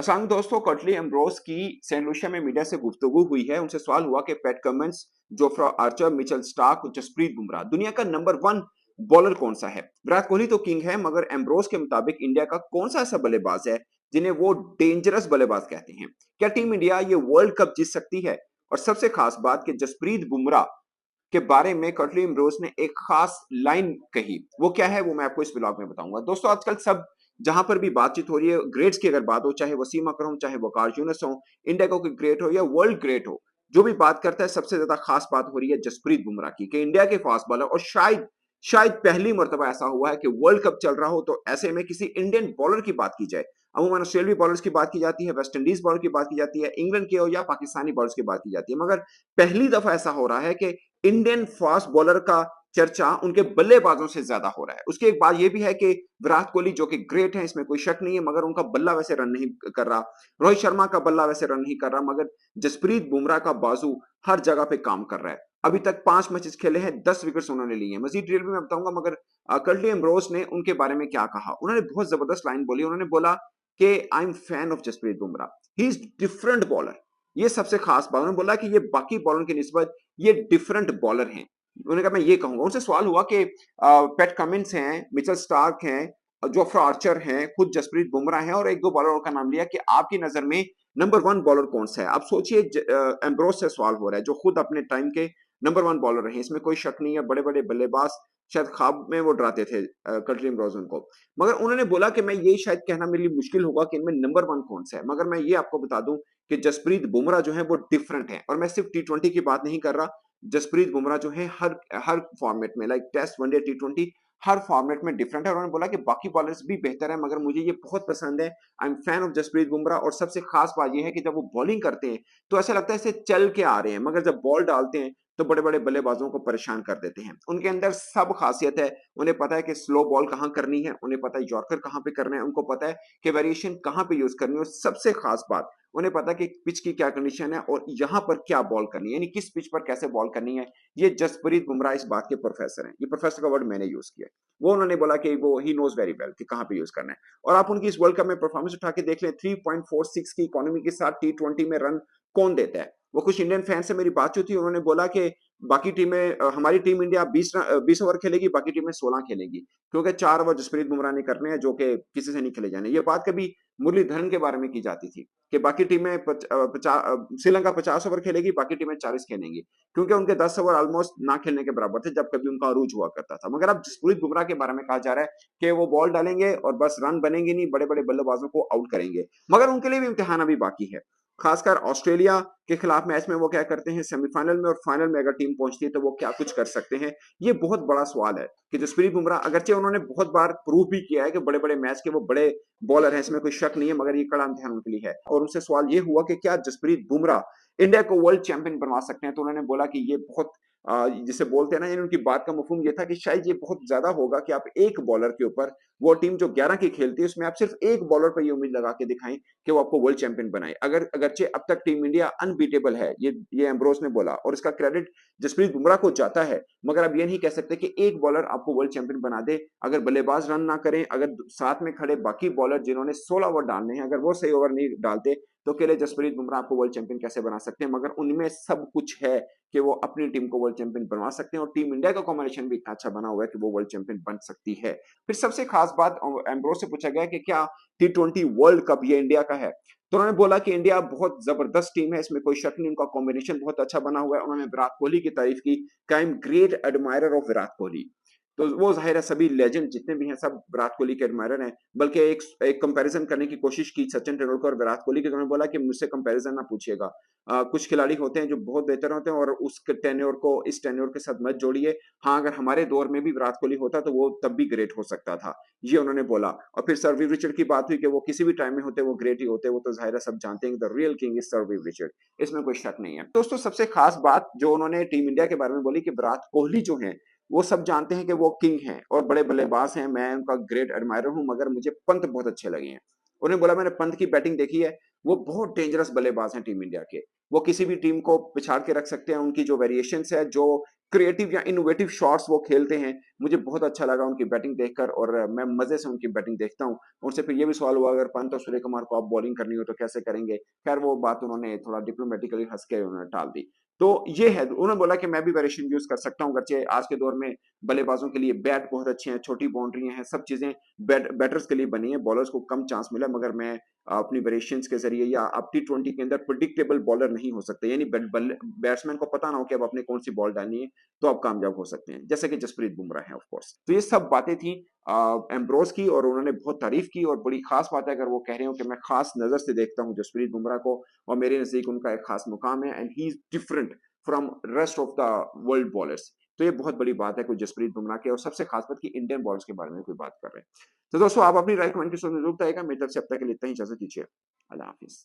असल दोस्तों कटली एम्ब्रोस की सेंट लुशिया में मीडिया से गुफ्तगू हुई है। उनसे सवाल हुआ कि Pat Cummins, Jofra Archer, Mitchell Starc, Jasprit Bumrah दुनिया का नंबर वन बॉलर कौन सा है। विराट कोहली तो किंग है, मगर एम्ब्रोस के मुताबिक इंडिया का कौन सा ऐसा बल्लेबाज है जिन्हें वो डेंजरस बल्लेबाज कहते हैं। क्या टीम इंडिया ये वर्ल्ड कप जीत सकती है? और सबसे खास बात कि जसप्रीत बुमराह के बारे में कटली एम्ब्रोस ने एक खास लाइन कही, वो क्या है वो मैं आपको इस ब्लॉग में बताऊंगा। दोस्तों आजकल सब जहां पर भी बातचीत हो रही है ग्रेट्स की, अगर बात हो, चाहे वसीम अकरम हो, चाहे वकार यूनुस हो, इंडिया का कोई ग्रेट हो या वर्ल्ड ग्रेट हो, जो भी बात करता है सबसे ज्यादा खास बात हो रही है जसप्रीत बुमराह की कि इंडिया के फास्ट बॉलर। और शायद शायद पहली मर्तबा ऐसा हुआ है कि वर्ल्ड कप चल रहा हो तो ऐसे में किसी इंडियन बॉलर की बात की जाए। अमूमन ऑस्ट्रेलियाई बॉलर्स की बात की जाती है, वेस्ट इंडीज बॉलर की बात की जाती है, इंग्लैंड के हो या पाकिस्तानी बॉलर्स की बात की जाती है, मगर पहली दफा ऐसा हो रहा है कि इंडियन फास्ट बॉलर का चर्चा उनके बल्लेबाजों से ज्यादा हो रहा है। उसकी एक बात यह भी है कि विराट कोहली जो कि ग्रेट है, इसमें कोई शक नहीं है, मगर उनका बल्ला वैसे रन नहीं कर रहा। रोहित शर्मा का बल्ला वैसे रन नहीं कर रहा, मगर जसप्रीत बुमराह का बाजू हर जगह पे काम कर रहा है। अभी तक 5 मैचेस खेले हैं, 10 विकेट्स उन्होंने लिए हैं। मजीद डिटेल भी मैं बताऊंगा, मगर कर्टली एम्ब्रोस ने उनके बारे में क्या कहा, उन्होंने बहुत जबरदस्त लाइन बोली। उन्होंने बोला कि I am fan of Jasprit Bumrah, he is different bowler. ये सबसे खास बात, उन्होंने बोला कि ये बाकी बॉलर की निस्बत ये डिफरेंट बॉलर हैं। उन्होंने कहा मैं ये कहूंगा। उनसे सवाल हुआ कि पैट कमिंस हैं, मिचेल स्टार्क हैं, जोफ्रा आर्चर हैं, खुद जसप्रीत बुमराह हैं, और एक दो बॉलरों का नाम लिया कि आपकी नजर में नंबर वन बॉलर कौन सा है। आप सोचिए, एम्ब्रोस से सवाल हो रहा है जो खुद अपने टाइम के नंबर वन बॉलर रहे, इसमें कोई शक नहीं है। बड़े बड़े बल्लेबाज शायद ख्वाब में वो डराते थे कटरी एम्ब्रोस उनको, मगर उन्होंने बोला कि मैं ये शायद कहना मेरे लिए मुश्किल होगा कि इनमें नंबर वन कौन सा है, मगर मैं ये आपको बता दूं कि जसप्रीत बुमराह जो है वो डिफरेंट है। और मैं सिर्फ टी20 की बात नहीं कर रहा, जसप्रीत बुमराह जो है हर हर फॉर्मेट में, लाइक टेस्ट, वनडे, टी20, हर फॉर्मेट में डिफरेंट है। और उन्होंने बोला कि बाकी बॉलर्स भी बेहतर है, मगर मुझे ये बहुत पसंद है। I am fan of Jasprit Bumrah. और सबसे खास बात यह है कि जब वो बॉलिंग करते हैं तो ऐसा लगता है इसे चल के आ रहे हैं, मगर जब बॉल डालते हैं तो बड़े बड़े बल्लेबाजों को परेशान कर देते हैं। उनके अंदर सब खासियत है। उन्हें पता है कि स्लो बॉल कहां करनी है, उन्हें पता है यॉर्कर कहां पे करना है, उनको पता है कि वेरिएशन कहां पे यूज करनी है। और सबसे खास बात, उन्हें पता है कि पिच की क्या कंडीशन है और यहां पर क्या बॉल करनी है, यानी किस पिच पर कैसे बॉल करनी है। ये जसप्रीत बुमराह इस बात के प्रोफेसर हैं। ये प्रोफेसर का वर्ड मैंने यूज किया। वो उन्होंने बोला कि वो ही नोज वेरी वेल कि कहां पे यूज करना है। और आप उनकी इस वर्ल्ड कप में परफॉर्मेंस उठा के देख लें, 3.46 की इकोनॉमी के साथ टी20 में रन कौन देता है। वो कुछ इंडियन फैन से मेरी बातचीत थी, उन्होंने बोला कि बाकी टीमें, हमारी टीम इंडिया 20 ओवर खेलेगी, बाकी टीमें 16 खेलेगी, क्योंकि 4 ओवर जसप्रीत बुमराह ने करने हैं जो कि किसी से नहीं खेले जाने। ये बात कभी मुरलीधरन के बारे में की जाती थी कि बाकी टीमें श्रीलंका 50 ओवर खेलेगी, बाकी टीमें 40 खेलेंगी, क्योंकि उनके 10 ओवर ऑलमोस्ट ना खेलने के बराबर थे जब कभी उनका अरूज हुआ करता था। मगर अब जसप्रीत बुमराह के बारे में कहा जा रहा है कि वो बॉल डालेंगे और बस रन बनेंगे नहीं, बड़े बड़े बल्लेबाजों को आउट करेंगे। मगर उनके लिए भी इम्तिहान अभी बाकी है। खासकर ऑस्ट्रेलिया के खिलाफ मैच में वो क्या करते हैं सेमीफाइनल में, और फाइनल में अगर टीम पहुंचती है तो वो क्या कुछ कर सकते हैं। ये बहुत बड़ा सवाल है कि जसप्रीत बुमराह, अगरचे उन्होंने बहुत बार प्रूव भी किया है कि बड़े बड़े मैच के वो बड़े बॉलर हैं, इसमें कोई शक नहीं है, मगर ये कड़ा इम्तिहान उनके लिए है। और उनसे सवाल ये हुआ कि क्या जसप्रीत बुमराह इंडिया को वर्ल्ड चैंपियन बनवा सकते हैं, तो उन्होंने बोला कि ये बहुत जिसे बोलते हैं ना, यानी उनकी बात का मफहूम ये था कि शायद ये बहुत ज्यादा होगा कि आप एक बॉलर के ऊपर, वो टीम जो 11 की खेलती है उसमें आप सिर्फ एक बॉलर पर ये उम्मीद लगा के दिखाएं कि वो आपको वर्ल्ड चैंपियन बनाए। अगरचे अब तक टीम इंडिया अनबीटेबल है, ये एम्ब्रोस ने बोला, और इसका क्रेडिट जसप्रीत बुमराह को जाता है। मगर अब ये नहीं कह सकते कि एक बॉलर आपको वर्ल्ड चैंपियन बना दे। अगर बल्लेबाज रन ना करें, अगर साथ में खड़े बाकी बॉलर जिन्होंने 16 ओवर डालने हैं, अगर वो सही ओवर नहीं डालते, तो अकेले जसप्रीत बुमराह आपको वर्ल्ड चैंपियन कैसे बना सकते हैं। मगर उनमें सब कुछ है कि वो अपनी टीम को वर्ल्ड चैंपियन बनवा सकते हैं, और टीम इंडिया का कॉम्बिनेशन भी इतना अच्छा बना हुआ है कि वो वर्ल्ड चैंपियन बन सकती है। फिर सबसे खास बात, एम्ब्रोस से पूछा गया कि क्या टी20 वर्ल्ड कप ये इंडिया का है, तो उन्होंने बोला कि इंडिया बहुत जबरदस्त टीम है, इसमें कोई शक नहीं, उनका कॉम्बिनेशन बहुत अच्छा बना हुआ है। उन्होंने विराट कोहली की तारीफ की, I am great admirer of Virat Kohli. तो वो जाहिर है सभी लेजेंड जितने भी हैं सब विराट कोहली के एडमायरर हैं। बल्कि एक कंपैरिजन करने की कोशिश की सचिन तेंदुलकर और विराट कोहली की, तो उन्होंने बोला कि मुझसे कंपैरिजन ना पूछिएगा। कुछ खिलाड़ी होते हैं जो बहुत बेहतर होते हैं, और उस टेन्योर को इस टेन्योर के साथ मत जोड़िए। हाँ, अगर हमारे दौर में भी विराट कोहली होता तो वो तब भी ग्रेट हो सकता था, ये उन्होंने बोला। और फिर सर्विव रिचर्ड की बात हुई कि वो किसी भी टाइम में होते वो ग्रेट ही होते। वो तो जाहिर है सब जानते हैं, the real king is sir Viv Richard, इसमें कोई शक नहीं है। दोस्तों सबसे खास बात जो उन्होंने टीम इंडिया के बारे में बोली कि विराट कोहली जो है वो सब जानते हैं कि वो किंग हैं और बड़े बल्लेबाज हैं, मैं उनका ग्रेट एडमायरर हूं, मगर मुझे पंत बहुत अच्छे लगे हैं। उन्होंने बोला मैंने पंत की बैटिंग देखी है, वो बहुत डेंजरस बल्लेबाज हैं टीम इंडिया के। वो किसी भी टीम को पिछाड़ के रख सकते हैं, उनकी जो वेरिएशंस है, जो क्रिएटिव या इनोवेटिव शॉट्स वो खेलते हैं। मुझे बहुत अच्छा लगा उनकी बैटिंग देखकर और मैं मजे से उनकी बैटिंग देखता हूँ। उनसे फिर ये भी सवाल हुआ अगर पंत और सूर्य कुमार को आप बॉलिंग करनी हो तो कैसे करेंगे? खैर वो बात उन्होंने थोड़ा डिप्लोमेटिकली हंस के उन्होंने टाल दी। तो ये है, उन्होंने बोला कि मैं भी वेरिएशन यूज कर सकता हूँ, गर्चे आज के दौर में बल्लेबाजों के लिए बैट बहुत अच्छे हैं, छोटी बाउंड्री हैं, सब चीजें बैटर्स के लिए बनी है, बॉलर्स को कम चांस मिला, मगर मैं अपनी वेरिएशंस के जरिए या आप T20 के अंदर प्रिडिक्टेबल बॉलर नहीं हो सकते, यानी बैट्समैन को पता ना हो कि अब आपने कौन सी बॉल डालनी है, तो आप कामयाब हो सकते हैं, जैसे कि जसप्रीत बुमराह है ऑफ कोर्स। तो ये सब बातें थी एम्ब्रोस की और उन्होंने बहुत तारीफ की और बड़ी खास बात है अगर वो कह रहे हो कि मैं खास नजर से देखता हूँ जसप्रीत बुमराह को और मेरे नजदीक उनका एक खास मुकाम है and he is different from rest of the world bowlers. तो ये बहुत बड़ी बात है कोई जसप्रीत बुमराह के और सबसे खास बात कि इंडियन बॉलर्स के बारे में कोई बात कर रहे हैं। तो दोस्तों आप अपनी राय कमेंट के जरूर बताइएगा। मेरी तरफ से अब तक के लिए इतना ही, इजाजत दीजिए। अल्लाह हाफिज।